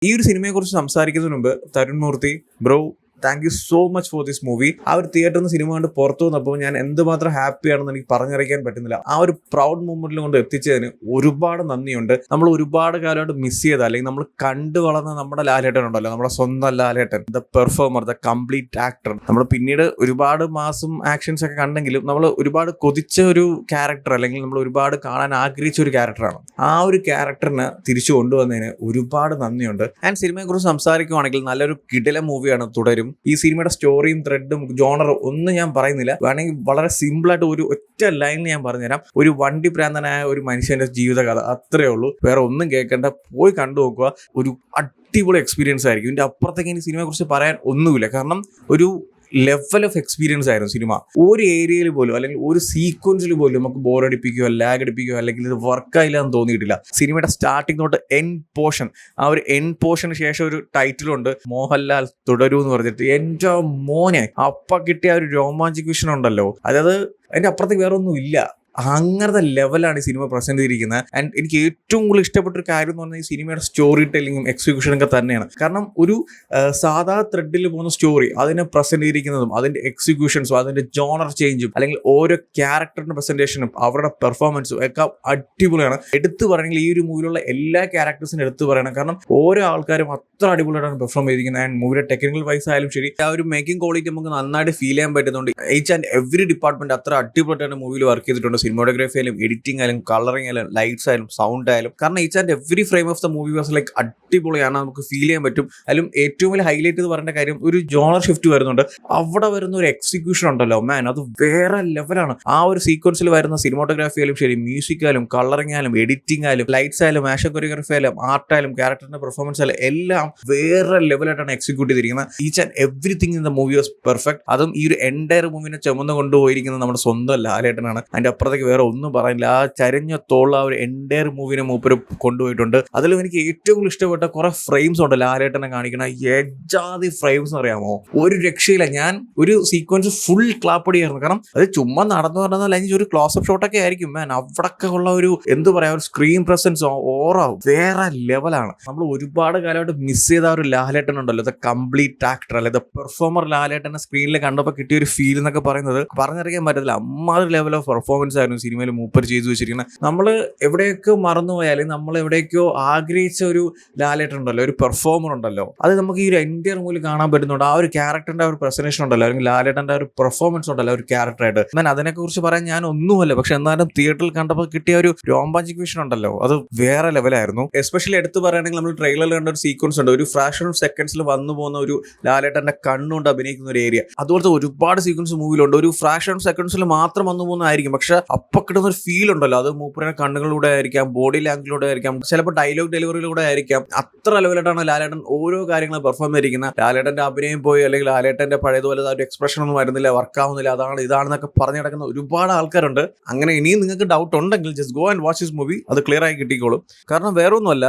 ഈ ഒരു സിനിമയെക്കുറിച്ച് സംസാരിക്കുന്നതിന് മുമ്പ് Tharun Moorthy bro, thank you so much for this movie. ആ ഒരു തിയേറ്ററിൽ നിന്ന് സിനിമ കണ്ട് പുറത്തു വന്നപ്പോൾ ഞാൻ എന്തുമാത്രം ഹാപ്പിയാണെന്ന് എനിക്ക് പറഞ്ഞറിയിക്കാൻ പറ്റുന്നില്ല. ആ ഒരു പ്രൗഡ് മൂമെന്റിൽ കൊണ്ട് എത്തിച്ചതിന് ഒരുപാട് നന്ദിയുണ്ട്. നമ്മൾ ഒരുപാട് കാലമായിട്ട് മിസ് ചെയ്ത, അല്ലെങ്കിൽ നമ്മൾ കണ്ടു വളർന്ന നമ്മുടെ ലാലേട്ടൻ ഉണ്ടല്ലോ, നമ്മുടെ സ്വന്തം Lalettan, the performer, the complete actor. നമ്മൾ പിന്നീട് ഒരുപാട് മാസും ആക്ഷൻസ് ഒക്കെ കണ്ടെങ്കിലും നമ്മൾ ഒരുപാട് കൊതിച്ച ഒരു ക്യാരക്ടർ, അല്ലെങ്കിൽ നമ്മൾ ഒരുപാട് കാണാൻ ആഗ്രഹിച്ച ഒരു ക്യാരക്ടറാണ്. ആ ഒരു ക്യാരക്ടറിനെ തിരിച്ചു കൊണ്ടുവന്നതിന് ഒരുപാട് നന്ദിയുണ്ട്. ആൻഡ് സിനിമയെക്കുറിച്ച് സംസാരിക്കുകയാണെങ്കിൽ നല്ലൊരു കിടില മൂവിയാണ് തുടരും. ഈ സിനിമയുടെ സ്റ്റോറിയും ത്രെഡും ജോണറും ഒന്നും ഞാൻ പറയുന്നില്ല. വേണമെങ്കിൽ വളരെ സിമ്പിളായിട്ട് ഒരു ഒറ്റ ലൈനിൽ ഞാൻ പറഞ്ഞുതരാം. ഒരു വണ്ടി പ്രാന്തനായ ഒരു മനുഷ്യന്റെ ജീവിതകഥ, അത്രയേ ഉള്ളൂ. വേറെ ഒന്നും കേൾക്കേണ്ട, പോയി കണ്ടു നോക്കുക. ഒരു അടിപൊളി എക്സ്പീരിയൻസ് ആയിരിക്കും. ഇതിന്റെ അപ്പുറത്തേക്ക് ഇനി സിനിമയെ കുറിച്ച് പറയാൻ ഒന്നുമില്ല. കാരണം ഒരു ലെവൽ ഓഫ് എക്സ്പീരിയൻസ് ആയിരുന്നു സിനിമ. ഒരു ഏരിയയിൽ പോലും, അല്ലെങ്കിൽ ഒരു സീക്വൻസിൽ പോലും നമുക്ക് ബോറടിപ്പിക്കുകയോ ലാഗ് അടിപ്പിക്കുകയോ അല്ലെങ്കിൽ ഇത് വർക്കായില്ല എന്ന് തോന്നിയിട്ടില്ല. സിനിമയുടെ സ്റ്റാർട്ടിംഗ് തൊട്ട് എൻഡ് പോർഷൻ, ആ ഒരു എൻഡ് പോർഷന് ശേഷം ഒരു ടൈറ്റിലുണ്ട്, മോഹൻലാൽ തുടരൂ എന്ന് പറഞ്ഞിട്ട്. എൻ്റെ മോനെ, അപ്പ കിട്ടിയ ഒരു റൊമാൻറ്റിക് വിഷൻ ഉണ്ടല്ലോ, അതായത് അതിൻ്റെ അപ്പുറത്തേക്ക് വേറെ ഒന്നും ഇല്ല. അങ്ങനത്തെ ലെവലാണ് ഈ സിനിമ പ്രസന്റ് ചെയ്തിരിക്കുന്നത്. ആൻഡ് എനിക്ക് ഏറ്റവും കൂടുതൽ ഇഷ്ടപ്പെട്ട ഒരു കാര്യം എന്ന് പറഞ്ഞാൽ ഈ സിനിമയുടെ സ്റ്റോറി ടെല്ലിങ്ങും എക്സിക്യൂഷനും ഒക്കെ തന്നെയാണ്. കാരണം ഒരു സാധാ ത്രെഡിൽ പോകുന്ന സ്റ്റോറി അതിനെ പ്രസന്റ് ചെയ്തിരിക്കുന്നതും അതിന്റെ എക്സിക്യൂഷൻസും അതിന്റെ ജോണർ ചേഞ്ചും അല്ലെങ്കിൽ ഓരോ ക്യാരക്ടറിന്റെ പ്രസന്റേഷനും അവരുടെ പെർഫോമൻസും ഒക്കെ അടിപൊളിയാണ്. എടുത്തു പറയണമെങ്കിൽ ഈ ഒരു മൂവിയിലുള്ള എല്ലാ ക്യാരക്ടേഴ്സിനും എടുത്തു പറയണം. കാരണം ഓരോ ആൾക്കാരും അത്ര അടിപൊളിയായിട്ടാണ് പെർഫോം ചെയ്തിരിക്കുന്നത്. ആൻഡ് മൂവിയുടെ ടെക്നിക്കൽ വൈസ് ആയാലും ശരി, ആ ഒരു മേക്കിംഗ് ക്വാളിറ്റി നമുക്ക് നന്നായിട്ട് ഫീൽ ചെയ്യാൻ പറ്റുന്നുണ്ട്. ഈച്ച് ആൻഡ് എവറി ഡിപ്പാർട്ട്മെന്റ് അത്ര അടിപൊളിയായിട്ടാണ് മൂവിയിൽ വർക്ക് ചെയ്തിട്ടുണ്ട്. സിനിമോഗ്രാഫി ആയാലും എഡിറ്റിംഗ് ആയാലും കളറിംഗ് ആയാലും ലൈറ്റ്സ് ആയാലും സൗണ്ട് ആയാലും. കാരണം each and every frame of the movie was like അടിപൊളിയാണ്, നമുക്ക് ഫീൽ ചെയ്യാൻ പറ്റും. അതിലും ഏറ്റവും വലിയ ഹൈലൈറ്റ് എന്ന് പറയേണ്ട കാര്യം, ഒരു ജോണർ ഷിഫ്റ്റ് വരുന്നുണ്ട്. അവിടെ വരുന്ന ഒരു എക്സിക്യൂഷൻ ഉണ്ടല്ലോ മാൻ, അത് വേറെ ലെവലാണ്. ആ ഒരു സീക്വൻസിൽ വരുന്ന സിനിമോട്ടോഗ്രാഫി ആയാലും ശരി, മ്യൂസിക് ആയാലും കളറിംഗ് ആയാലും എഡിറ്റിംഗ് ആയാലും ലൈറ്റ്സ് ആയാലും ആക്ഷൻ കൊറിയോഗ്രാഫി ആയാലും ആർട്ടായാലും ക്യാരക്ടറിന്റെ പെർഫോമൻസ് ആയാലും എല്ലാം വേറെ ലെവലായിട്ടാണ് എക്സിക്യൂട്ട് ചെയ്തിരിക്കുന്നത്. Each and everything in the movie was perfect. അതും ഈ ഒരു എൻറ്റയർ മൂവിനെ ചുമന്ന് കൊണ്ടുപോയിരിക്കുന്നത് നമ്മുടെ സ്വന്തം ലാലേട്ടനാണ്. അതിന്റെ അപ്പുറത്തേക്ക് വേറെ ഒന്നും പറയുന്നില്ല. ആ ചരിഞ്ഞ തോള ആ ഒരു എൻറ്റയർ മൂവിനെ മൂപ്പര് കൊണ്ടുപോയിട്ടുണ്ട്. അതിലും എനിക്ക് ഏറ്റവും കൂടുതൽ ഇഷ്ടപ്പെട്ട കുറെ ഫ്രെയിംസ് ഉണ്ട് ലാലേട്ടനെ കാണിക്കണ. എജാതി ഫ്രെയിംസ് എന്ന് അറിയാമോ, ഒരു രക്ഷയില്ല. ഞാൻ ഒരു സീക്വൻസ് ഫുൾ ക്ലാപ്പടിയായിരുന്നു. കാരണം അത് ചുമ്മാ നടന്നു പറഞ്ഞാൽ അല്ലെങ്കിൽ ഒരു ക്ലോസപ്പ് ഷോട്ടൊക്കെ ആയിരിക്കും മാൻ, അവിടൊക്കെ ഉള്ള ഒരു എന്താ പറയാ, ഒരു സ്ക്രീൻ പ്രസൻസ് ഓറ വേറെ ലെവലാണ്. നമ്മൾ ഒരുപാട് കാലമായിട്ട് മിസ് ചെയ്ത ഒരു ലാലേട്ടൻ ഉണ്ടല്ലോ, ദ കംപ്ലീറ്റ് ആക്ടർ അല്ലെ ദ പെർഫോമർ ലാലേട്ടനെ സ്ക്രീനിൽ കണ്ടപ്പോൾ കിട്ടിയ ഒരു ഫീൽ എന്നൊക്കെ പറയുന്നത് പറഞ്ഞറിയാൻ പറ്റത്തില്ല. അമ്മാതിരി ലെവൽ ഓഫ് പെർഫോമൻസ് ആയിരുന്നു സിനിമയിൽ മൂപ്പർ ചെയ്തു വെച്ചിരിക്കുന്നത്. നമ്മൾ എവിടെയൊക്കെ മറന്നുപോയാലും നമ്മൾ എവിടെയൊക്കെയോ ആഗ്രഹിച്ച ഒരു ലാലേട്ടൻ ഉണ്ടല്ലോ, ഒരു പെർഫോമർ ഉണ്ടല്ലോ, അത് നമുക്ക് ഈ ഒരു എൻറ്റയർ മൂവിൽ കാണാൻ പറ്റുന്നുണ്ട്. ആ ഒരു ക്യാരക്ടറിന്റെ ഒരു പ്രസന്റേഷൻ ഉണ്ടല്ലോ, അല്ലെങ്കിൽ ലാലേട്ടന്റെ ഒരു പെർഫോമൻസ് ഉണ്ടല്ലോ ഒരു ക്യാരക്ടറായിട്ട്. ഞാൻ അതിനെക്കുറിച്ച് പറയാൻ ഞാൻ ഒന്നുമല്ല, പക്ഷെ എന്നാലും തിയേറ്ററിൽ കണ്ടപ്പോൾ കിട്ടിയ ഒരു റൊമാൻറ്റിക് വിഷൻ ഉണ്ടല്ലോ, അത് വേറെ ലെവലായിരുന്നു. എസ്പെഷ്യലി എടുത്ത് പറയുകയാണെങ്കിൽ നമ്മൾ ട്രെയിലറിൽ കണ്ട ഒരു സീക്വൻസ് ഉണ്ട്, ഒരു ഫ്രാക്ഷൻ ഓഫ് സെക്കൻഡ്സിൽ വന്നു പോകുന്ന ഒരു ലാലേട്ടന്റെ കണ്ണുകൊണ്ട് അഭിനയിക്കുന്ന ഒരു ഏരിയ. അതുപോലത്തെ ഒരുപാട് സീക്വൻസ് മൂവിയിലുണ്ട്. ഒരു ഫ്രാക്ഷൻ ഓഫ് സെക്കൻഡ്സിൽ മാത്രം വന്നു പോകുന്നതായിരിക്കും, പക്ഷെ അപ്പൊ കിട്ടുന്ന ഒരു ഫീൽ ഉണ്ടല്ലോ, അത് മൂപ്പരുടെ കണ്ണുകളിലൂടെ ആയിരിക്കാം, ബോഡി ലാംഗ്വേജിലൂടെ ആയിരിക്കാം, ചിലപ്പോൾ ഡയലോഗ് ഡെലിവറിയിലൂടെ ആയിരിക്കാം. അത്ര ലെവലായിട്ടാണ് ലാലേട്ടൻ ഓരോ കാര്യങ്ങളും പെർഫോം ചെയ്തിരിക്കുന്നത്. ലാലേട്ടന്റെ അഭിനയം പോയി, അല്ലെങ്കിൽ ലാലേട്ടന്റെ പഴയതുപോലെ ഒരു എക്സ്പ്രഷൻ ഒന്നും വരുന്നില്ല, വർക്കാവുന്നില്ല, അതാണ് ഇതാണെന്നൊക്കെ പറഞ്ഞു കിടക്കുന്ന ഒരുപാട് ആൾക്കാരുണ്ട്. അങ്ങനെ ഇനിയും നിങ്ങൾക്ക് ഡൗട്ട് ഉണ്ടെങ്കിൽ just go and watch this movie, അത് ക്ലിയർ ആയി കിട്ടിക്കോളും. കാരണം വേറൊന്നുമല്ല,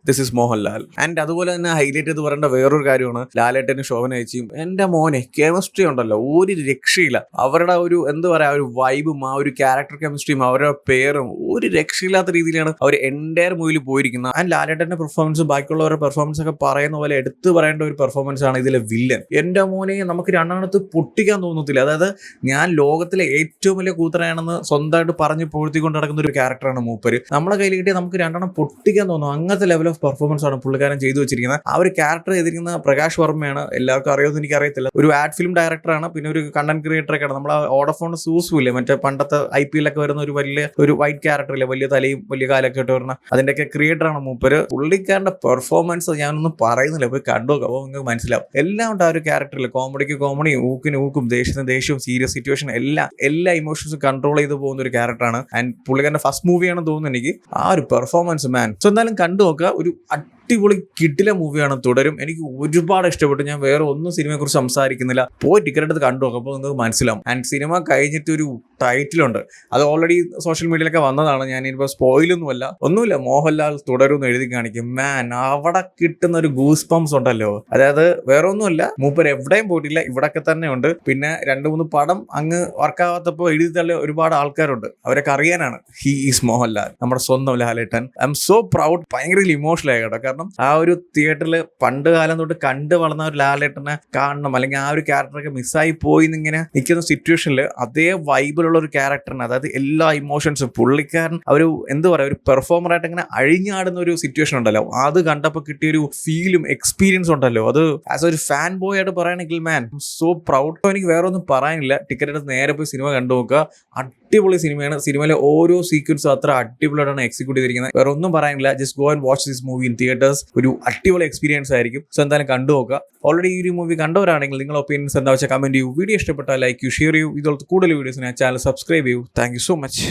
ദിസ് ഇസ് മോഹൻലാൽ. ആൻഡ് അതുപോലെ തന്നെ ഹൈലൈറ്റ് ചെയ്ത് പറയേണ്ട വേറൊരു കാര്യമാണ് ലാലേട്ടനും ശോഭന ചേച്ചിയും. എൻ്റെ മോനെ കെമിസ്ട്രി ഉണ്ടല്ലോ, ഒരു രക്ഷയില്ല. അവരുടെ ഒരു എന്താ പറയാ, ഒരു വൈബും ആ ഒരു ക്യാരക്ടർ കെമിസ്ട്രിയും അവരുടെ പേരും ഒരു രക്ഷയില്ലാത്ത രീതിയിലാണ് അവർ എൻറ്റയർ മൂവിൽ പോയിരിക്കുന്നത്. ആൻഡ് ലാലേട്ടന്റെ പെർഫോമൻസും ബാക്കിയുള്ളവരുടെ പെർഫോമൻസ് ഒക്കെ പറയുന്ന പോലെ എടുത്തു പറയേണ്ട ഒരു പെർഫോമൻസ് ആണ് ഇതിലെ വില്ലൻ. എൻ്റെ മോനെ നമുക്ക് രണ്ടെണ്ണത്ത് പൊട്ടിക്കാൻ തോന്നത്തില്ല. അതായത് ഞാൻ ലോകത്തിലെ ഏറ്റവും വലിയ കൂത്തനാണെന്ന് സ്വന്തമായിട്ട് പറഞ്ഞ് പൊഴുത്തിക്കൊണ്ട് നടക്കുന്ന ഒരു ക്യാരക്ടറാണ് മൂപ്പര്. നമ്മളെ കയ്യിൽ കിട്ടിയാൽ നമുക്ക് രണ്ടെണ്ണം പൊട്ടിക്കാൻ തോന്നും. അങ്ങനത്തെ ലെവൽ ഓഫ് പെർഫോമൻസ് ആണ് പുള്ളിക്കാരൻ ചെയ്തു വെച്ചിരിക്കുന്നത്. ആ ഒരു ക്യാരക്ടർ ചെയ്തിരിക്കുന്ന പ്രകാശ് വർമ്മയാണ്. എല്ലാവർക്കും അറിയാമെന്ന് എനിക്ക് അറിയത്തില്ല. ഒരു ആഡ് ഫിലിം ഡയറക്ടറാണ്, പിന്നെ ഒരു കണ്ടന്റ് ക്രിയേറ്ററൊക്കെയാണ്. നമ്മൾ ഓഡഫോൺ സൂസുമില്ലേ, മറ്റേ പണ്ടത്തെ IPL ഒക്കെ വരുന്ന ഒരു വൈറ്റ് ക്യാരക്ടർ ഇല്ലേ, വലിയ തലയും വലിയ കാലൊക്കെ ഇട്ട് വരുന്ന, അതിന്റെയൊക്കെ ക്രിയേറ്ററാണ് മൂപ്പര്. പുള്ളിക്കാരന്റെ പെർഫോമൻസ് ഞാനൊന്നും പറയുന്നില്ല, പോയി കണ്ടുനോക്കാം, അപ്പോൾ നിങ്ങൾക്ക് മനസ്സിലാവും. എല്ലാം ഉണ്ട് ആ ഒരു ക്യാരക്ടറിൽ. കോമഡിക്ക് കോമഡി, ഊക്കിന് ഊക്കും, ദേഷ്യത്തിന് ദേഷ്യവും, സീരിയസ് സിറ്റുവേഷൻ, എല്ലാ ഇമോഷൻസും കൺട്രോൾ ചെയ്ത് പോകുന്ന ഒരു ക്യാരക്ടറാണ്. ആൻഡ് പുള്ളിക്കാരന്റെ ഫസ്റ്റ് മൂവിയാണെന്ന് തോന്നുന്നു എനിക്ക്. ആ ഒരു പെർഫോമൻസ് മാൻ. സോ എന്തായാലും കണ്ടു നോക്കുക. ഒരു അടിപൊളി കിടില മൂവിയാണ് തുടരും. എനിക്ക് ഒരുപാട് ഇഷ്ടപ്പെട്ടു. ഞാൻ വേറെ ഒന്നും സിനിമയെക്കുറിച്ച് സംസാരിക്കുന്നില്ല, പോയി ടിക്കറ്റ് എടുത്ത് കണ്ടു നോക്കാം, അപ്പോൾ നിങ്ങൾക്ക് മനസ്സിലാവും. ആൻഡ് സിനിമ കഴിഞ്ഞിട്ട് ഒരു ടൈറ്റിലുണ്ട്, അത് ഓൾറെഡി സോഷ്യൽ മീഡിയയിലൊക്കെ വന്നതാണ്. ഞാനിപ്പോൾ ഒന്നുമില്ല, മോഹൻലാൽ തുടരും എന്ന് എഴുതി കാണിക്കും. മാൻ, അവിടെ കിട്ടുന്ന ഒരു ഗൂസ് പംസ് ഉണ്ടല്ലോ, അതായത് വേറെ ഒന്നുമില്ല, മൂപ്പർ എവിടെയും പോയിട്ടില്ല, ഇവിടൊക്കെ തന്നെ ഉണ്ട്. പിന്നെ 2-3 പടം അങ്ങ് വർക്കാവാത്തപ്പോൾ എഴുതി തള്ളിയ ഒരുപാട് ആൾക്കാരുണ്ട്, അവരൊക്കെ അറിയാനാണ്. ഹി ഈസ് മോഹൻലാൽ, നമ്മുടെ സ്വന്തം Lalettan. I am so proud. ഭയങ്കര ഇമോഷണൽ ആയി കേട്ടോ. കാരണം കാരണം ആ ഒരു തിയേറ്ററിൽ പണ്ട് കാലം തൊട്ട് കണ്ടു വളർന്ന ഒരു ലാലേട്ടനെ കാണണം, അല്ലെങ്കിൽ ആ ഒരു ക്യാരക്ടറൊക്കെ മിസ്സായി പോയി എന്നിങ്ങനെ നിൽക്കുന്ന സിറ്റുവേഷനിൽ അതേ വൈബിലുള്ള ഒരു ക്യാരക്ടറിന്, അതായത് എല്ലാ ഇമോഷൻസും പുള്ളിക്കാരൻ ഒരു എന്താ പറയുക, ഒരു പെർഫോമറായിട്ട് ഇങ്ങനെ അഴിഞ്ഞാടുന്ന ഒരു സിറ്റുവേഷൻ ഉണ്ടല്ലോ, അത് കണ്ടപ്പോൾ കിട്ടിയ ഒരു ഫീലും എക്സ്പീരിയൻസ് ഉണ്ടല്ലോ, അത് ആസ് ഒരു ഫാൻ ബോയ് ആയിട്ട് പറയുകയാണെങ്കിൽ മാൻ സോ പ്രൗഡ്. എനിക്ക് വേറെ ഒന്നും പറയാനില്ല. ടിക്കറ്റ് എടുത്ത് നേരെ പോയി സിനിമ കണ്ടു നോക്കുക. അടിപൊളി സിനിമയാണ്. സിനിമയിലെ ഓരോ സീക്വൻസും അത്ര അടിപൊളിയായിട്ടാണ് എക്സിക്യൂട്ട് ചെയ്തിരിക്കുന്നത്. വേറെ ഒന്നും പറയാനില്ല. Just go and watch this movie in theatres. ഒരു അടിപൊളി എക്സ്പീരിയൻസ് ആയിരിക്കും. സോ എന്തായാലും കണ്ടു നോക്കുക. ഓൾറെഡി ഈ ഒരു മൂവി കണ്ടവരാണെങ്കിൽ നിങ്ങളുടെ ഒപ്പീനിയൻസ് എന്താ വെച്ചാൽ കമന്റ് ചെയ്യൂ. വീഡിയോ ഇഷ്ടപ്പെട്ടാൽ ലൈക്ക് ചെയ്യൂ, ഷെയർ ചെയ്യൂ. ഇതുപോലത്തെ കൂടുതൽ വീഡിയോസിന് ചാനൽ സബ്സ്ക്രൈബ് ചെയ്യൂ. Thank you so much.